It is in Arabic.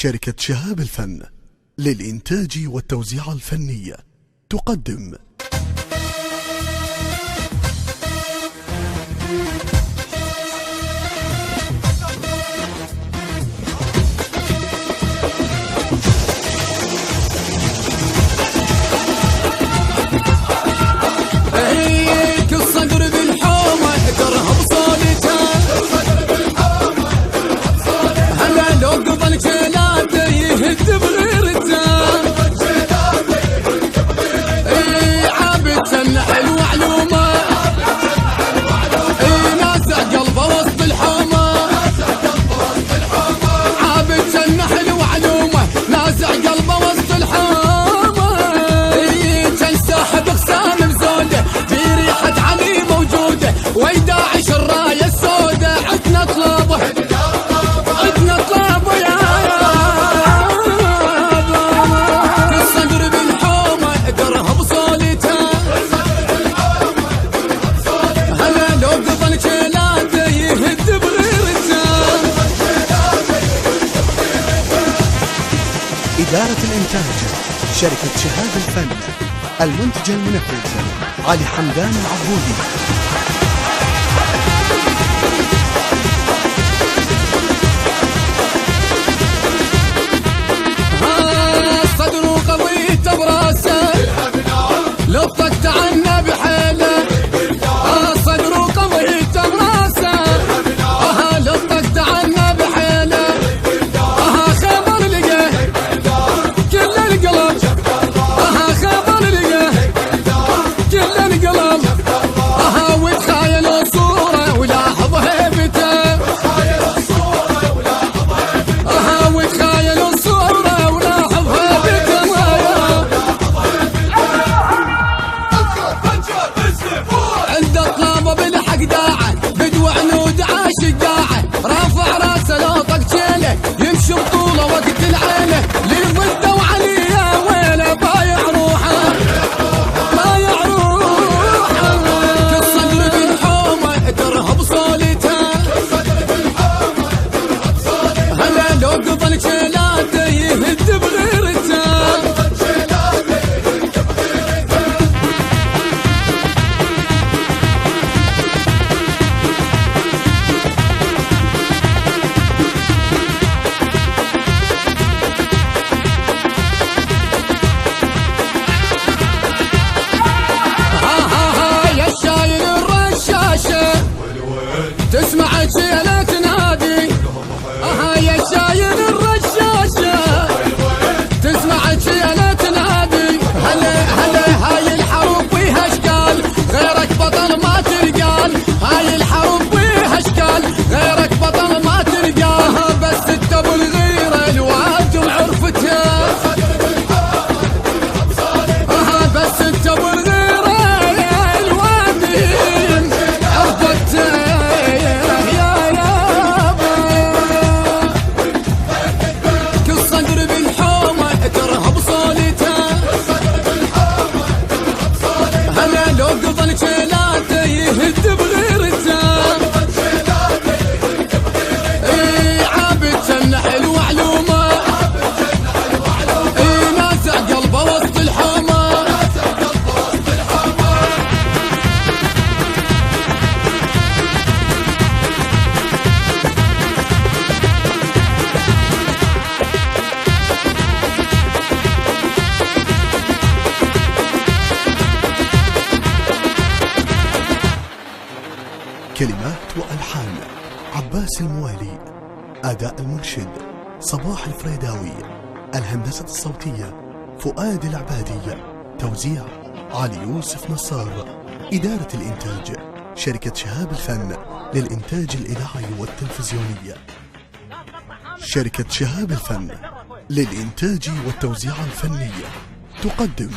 شركة شهاب الفن للإنتاج والتوزيع الفني تقدم إدارة الإنتاج شركة شهاب الفن. المنتج المنفذ علي حمدان العبودي. صدره قضيته براسه لو طقت عنه بحيله. صدره قضيته براسه لو طقت عنه بحيله. خبر لقاه كل القلب. خبر لقاه كل القلب. وتخيل الصوره ولاحظ هيبته. وتخيل الصوره ولاحظ هيبته. عند الطلبه بالحق داعه بدو عنود عاشق داعه. رافع راسه لو طق شيله يمشي بطوله وقت العيله. للضده وعليا ويله بايع روحه بايع روحه. كالصدر بالحومه ترهب صولته. هلا لو قبل شيلاته يهد بغيرته. يا شايل الرشاشه تسمع شيله تنادي. يا شايل الرشاشه تسمع شيله تنادي. هلا هاي الحروب ويها اشكال غيرك بطل ما تلقال. هاي الحروب ويها اشكال غيرك بطل ما تلقاه. بس انت ابو الغيره الواد وعرفته. بس انت ابو الغيره الواد عرفته. يا يابا كل صدر بالحومه ترهب صولته. هلا لو قبل شيلاته يهد بغيرته. عابد سنح وعلومه. نازع قلبه وسط الحومه. كلمات وألحان عباس الموالي. أداء المرشد صباح الفريداوي. الهندسة الصوتية فؤاد العبادي. توزيع علي يوسف نصار. إدارة الإنتاج شركة شهاب الفن للإنتاج الإذاعي والتلفزيوني. شركة شهاب الفن للإنتاج والتوزيع الفني تقدم